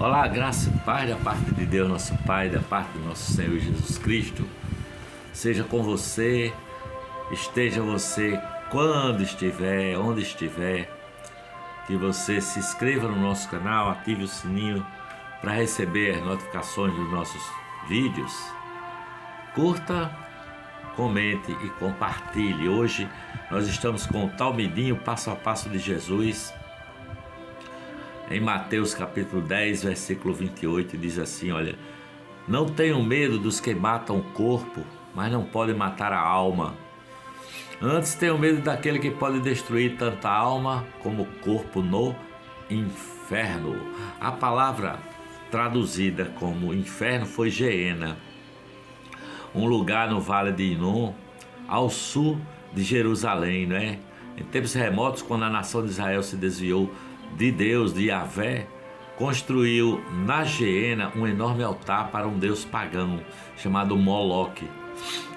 Olá, graça e paz da parte de Deus, nosso Pai, da parte do nosso Senhor Jesus Cristo. Seja com você, esteja você quando estiver, onde estiver. Que você se inscreva no nosso canal, ative o sininho para receber as notificações dos nossos vídeos. Curta, comente e compartilhe. Hoje nós estamos com o Talmidinho Passo a Passo de Jesus. Em Mateus capítulo 10, versículo 28, diz assim, olha: não tenham medo dos que matam o corpo, mas não podem matar a alma. Antes tenham medo daquele que pode destruir tanto a alma como o corpo no inferno. A palavra traduzida como inferno foi Geena, um lugar no Vale de Inom, ao sul de Jerusalém, né? Em tempos remotos, quando a nação de Israel se desviou de Deus, de Yahvé, construiu na Geena um enorme altar para um deus pagão chamado Moloque,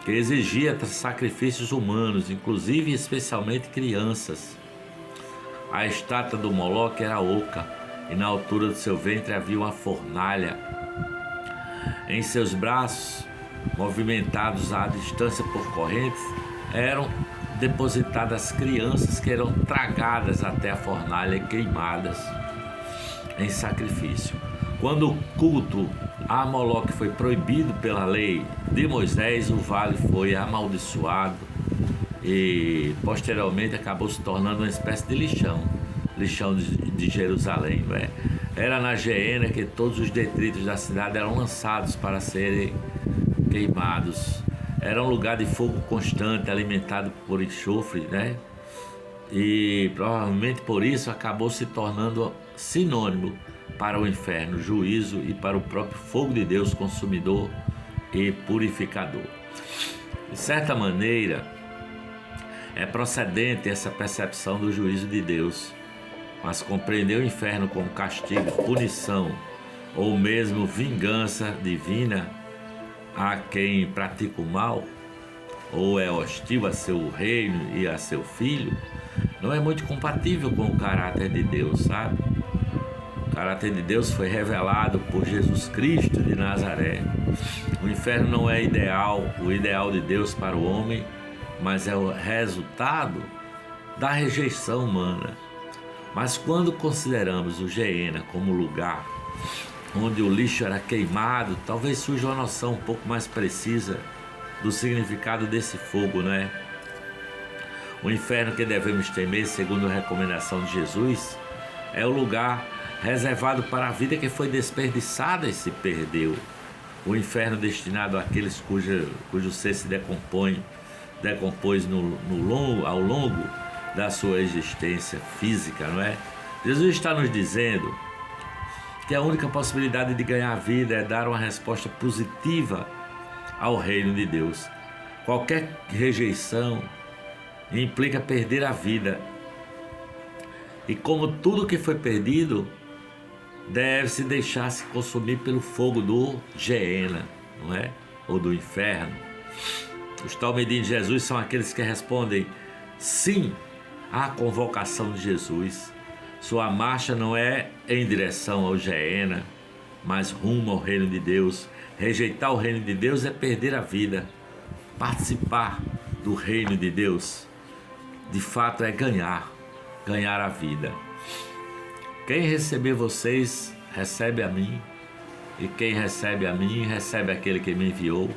que exigia sacrifícios humanos, inclusive e especialmente crianças. A estátua do Moloque era oca e na altura do seu ventre havia uma fornalha. Em seus braços, movimentados à distância por correntes, eram depositadas crianças que eram tragadas até a fornalha e queimadas em sacrifício. Quando o culto a Moloque foi proibido pela lei de Moisés, o vale foi amaldiçoado e posteriormente acabou se tornando uma espécie de lixão de Jerusalém, não é? Era na Geena que todos os detritos da cidade eram lançados para serem queimados. Era um lugar de fogo constante, alimentado por enxofre, né? E provavelmente por isso acabou se tornando sinônimo para o inferno, juízo e para o próprio fogo de Deus, consumidor e purificador. De certa maneira, é procedente essa percepção do juízo de Deus, mas compreender o inferno como castigo, punição ou mesmo vingança divina a quem pratica o mal ou é hostil a seu reino e a seu filho, não é muito compatível com o caráter de Deus, sabe? O caráter de Deus foi revelado por Jesus Cristo de Nazaré. O inferno não é o ideal de Deus para o homem, mas é o resultado da rejeição humana. Mas quando consideramos o Geena como lugar onde o lixo era queimado, talvez surja uma noção um pouco mais precisa do significado desse fogo, né? O inferno que devemos temer, segundo a recomendação de Jesus, é o lugar reservado para a vida que foi desperdiçada e se perdeu. O inferno destinado àqueles cujo ser se decompôs ao longo da sua existência física, não é? Jesus está nos dizendo que a única possibilidade de ganhar a vida é dar uma resposta positiva ao reino de Deus. Qualquer rejeição implica perder a vida. E como tudo que foi perdido, deve-se deixar-se consumir pelo fogo do Geena, não é? Ou do inferno. Os talmidinhos de Jesus são aqueles que respondem sim à convocação de Jesus. Sua marcha não é em direção ao Geena, mas rumo ao reino de Deus. Rejeitar o reino de Deus é perder a vida. Participar do reino de Deus, de fato, é ganhar a vida. Quem receber vocês, recebe a mim. E quem recebe a mim, recebe aquele que me enviou.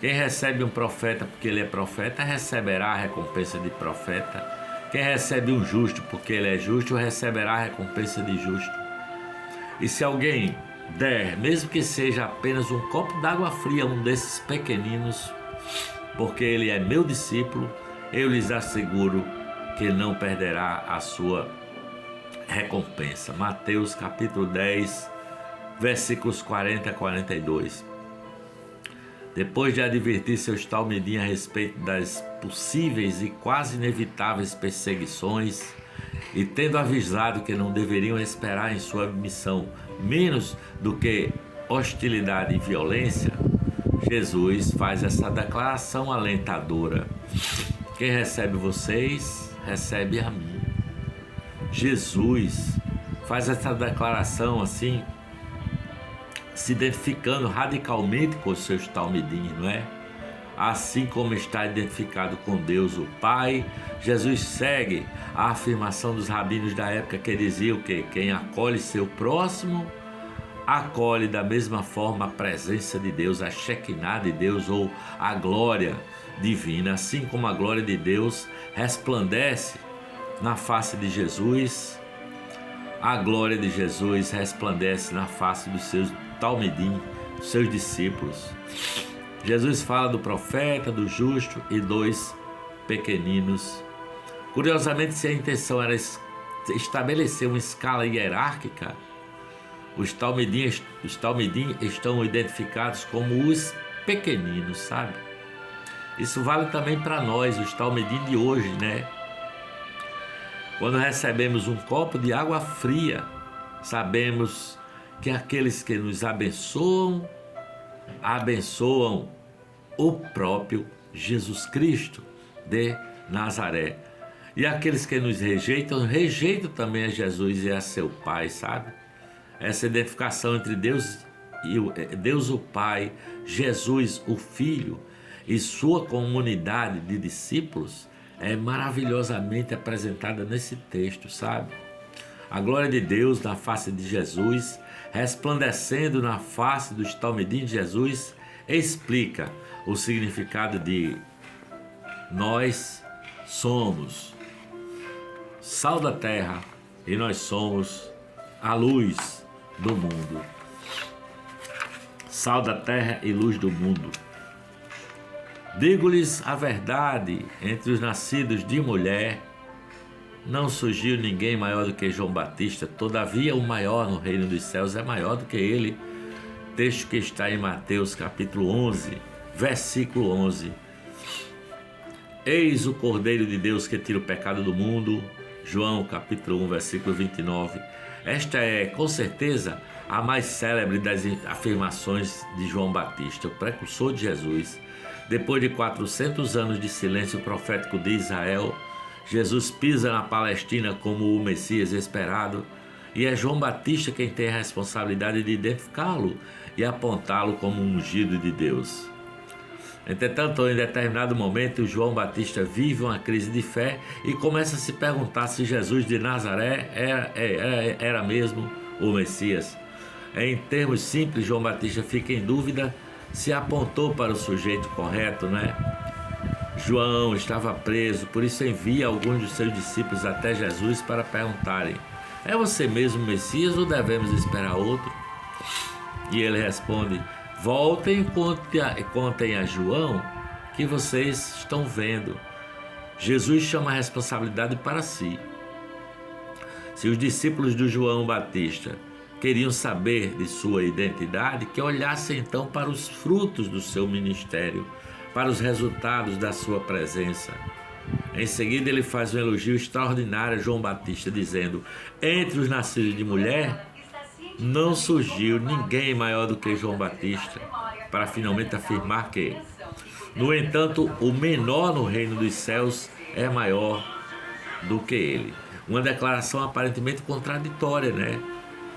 Quem recebe um profeta porque ele é profeta, receberá a recompensa de profeta. Quem recebe um justo porque ele é justo, receberá a recompensa de justo. E se alguém der, mesmo que seja apenas um copo d'água fria a um desses pequeninos, porque ele é meu discípulo, eu lhes asseguro que não perderá a sua recompensa. Mateus capítulo 10, versículos 40 a 42. Depois de advertir seus talmidinhos a respeito das possíveis e quase inevitáveis perseguições, e tendo avisado que não deveriam esperar em sua missão menos do que hostilidade e violência, Jesus faz essa declaração alentadora: quem recebe vocês, recebe a mim. Jesus faz essa declaração assim, se identificando radicalmente com os seus talmidim, não é? Assim como está identificado com Deus o Pai, Jesus segue a afirmação dos rabinos da época que diziam que quem acolhe seu próximo, acolhe da mesma forma a presença de Deus, a Shekinah de Deus ou a glória divina. Assim como a glória de Deus resplandece na face de Jesus, a glória de Jesus resplandece na face dos seus talmidim, dos seus discípulos. Jesus fala do profeta, do justo e dos pequeninos. Curiosamente, se a intenção era estabelecer uma escala hierárquica, os talmidim estão identificados como os pequeninos, sabe? Isso vale também para nós, os talmidim de hoje, né? Quando recebemos um copo de água fria, sabemos que aqueles que nos abençoam o próprio Jesus Cristo de Nazaré. E aqueles que nos rejeitam também a Jesus e a seu Pai, sabe? Essa identificação entre Deus o Pai, Jesus o Filho e sua comunidade de discípulos é maravilhosamente apresentada nesse texto, sabe? A glória de Deus na face de Jesus, resplandecendo na face dos talmidim de Jesus, explica o significado de nós somos sal da terra e nós somos a luz do mundo. Sal da terra e luz do mundo. Digo-lhes a verdade, entre os nascidos de mulher, não surgiu ninguém maior do que João Batista, todavia o maior no reino dos céus é maior do que ele. Texto que está em Mateus capítulo 11, versículo 11. Eis o Cordeiro de Deus que tira o pecado do mundo. João capítulo 1, versículo 29. Esta é, com certeza, a mais célebre das afirmações de João Batista, o precursor de Jesus. Depois de 400 anos de silêncio profético de Israel, Jesus pisa na Palestina como o Messias esperado, e é João Batista quem tem a responsabilidade de identificá-lo e apontá-lo como um ungido de Deus. Entretanto, em determinado momento, João Batista vive uma crise de fé e começa a se perguntar se Jesus de Nazaré era mesmo o Messias. Em termos simples, João Batista fica em dúvida se apontou para o sujeito correto, né? João estava preso, por isso envia alguns dos seus discípulos até Jesus para perguntarem: é você mesmo o Messias ou devemos esperar outro? E ele responde: voltem e contem a João que vocês estão vendo. Jesus chama a responsabilidade para si. Se os discípulos de João Batista queriam saber de sua identidade, que olhassem então para os frutos do seu ministério, para os resultados da sua presença. Em seguida ele faz um elogio extraordinário a João Batista, dizendo: entre os nascidos de mulher, não surgiu ninguém maior do que João Batista, para finalmente afirmar que, no entanto, o menor no reino dos céus é maior do que ele. Uma declaração aparentemente contraditória, né?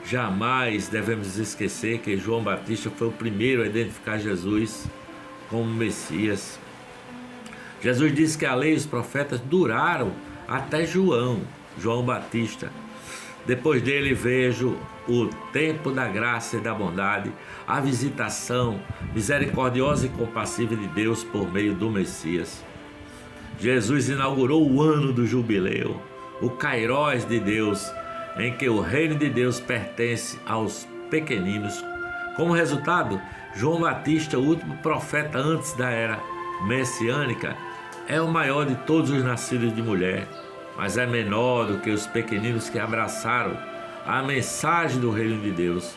Jamais devemos esquecer que João Batista foi o primeiro a identificar Jesus como Messias. Jesus disse que a lei e os profetas duraram até João Batista. Depois dele vejo o tempo da graça e da bondade, a visitação misericordiosa e compassiva de Deus por meio do Messias. Jesus inaugurou o ano do jubileu, o Kairós de Deus, em que o reino de Deus pertence aos pequeninos. Como resultado, João Batista, o último profeta antes da era messiânica, é o maior de todos os nascidos de mulher, mas é menor do que os pequeninos que abraçaram a mensagem do reino de Deus.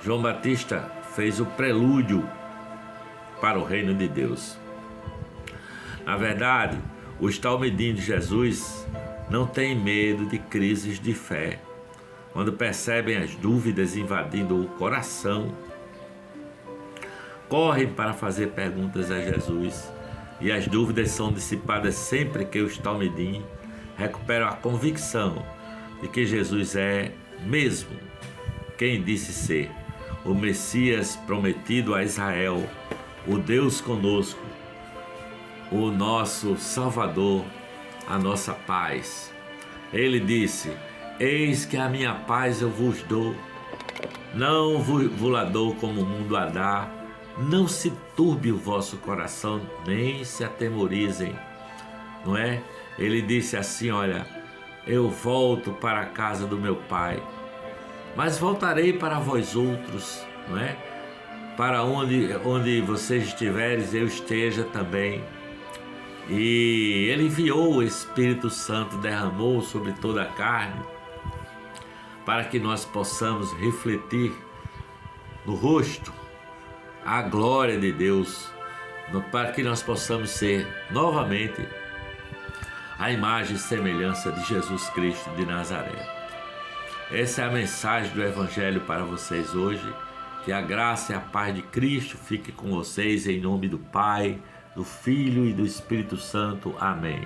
João Batista fez o prelúdio para o reino de Deus. Na verdade, os talmidim de Jesus não têm medo de crises de fé. Quando percebem as dúvidas invadindo o coração, correm para fazer perguntas a Jesus, e as dúvidas são dissipadas sempre que os talmidim recuperam a convicção de que Jesus é mesmo quem disse ser, o Messias prometido a Israel, o Deus conosco, o nosso Salvador, a nossa paz. Ele disse: eis que a minha paz eu vos dou, não vos dou como o mundo a dá. Não se turbe o vosso coração, nem se atemorizem, não é? Ele disse assim: olha, eu volto para a casa do meu pai, mas voltarei para vós outros, não é? Para onde vocês estiverem, eu esteja também. E ele enviou o Espírito Santo, derramou sobre toda a carne, para que nós possamos refletir no rosto a glória de Deus, para que nós possamos ser novamente a imagem e semelhança de Jesus Cristo de Nazaré. Essa é a mensagem do Evangelho para vocês hoje. Que a graça e a paz de Cristo fique com vocês, em nome do Pai, do Filho e do Espírito Santo. Amém.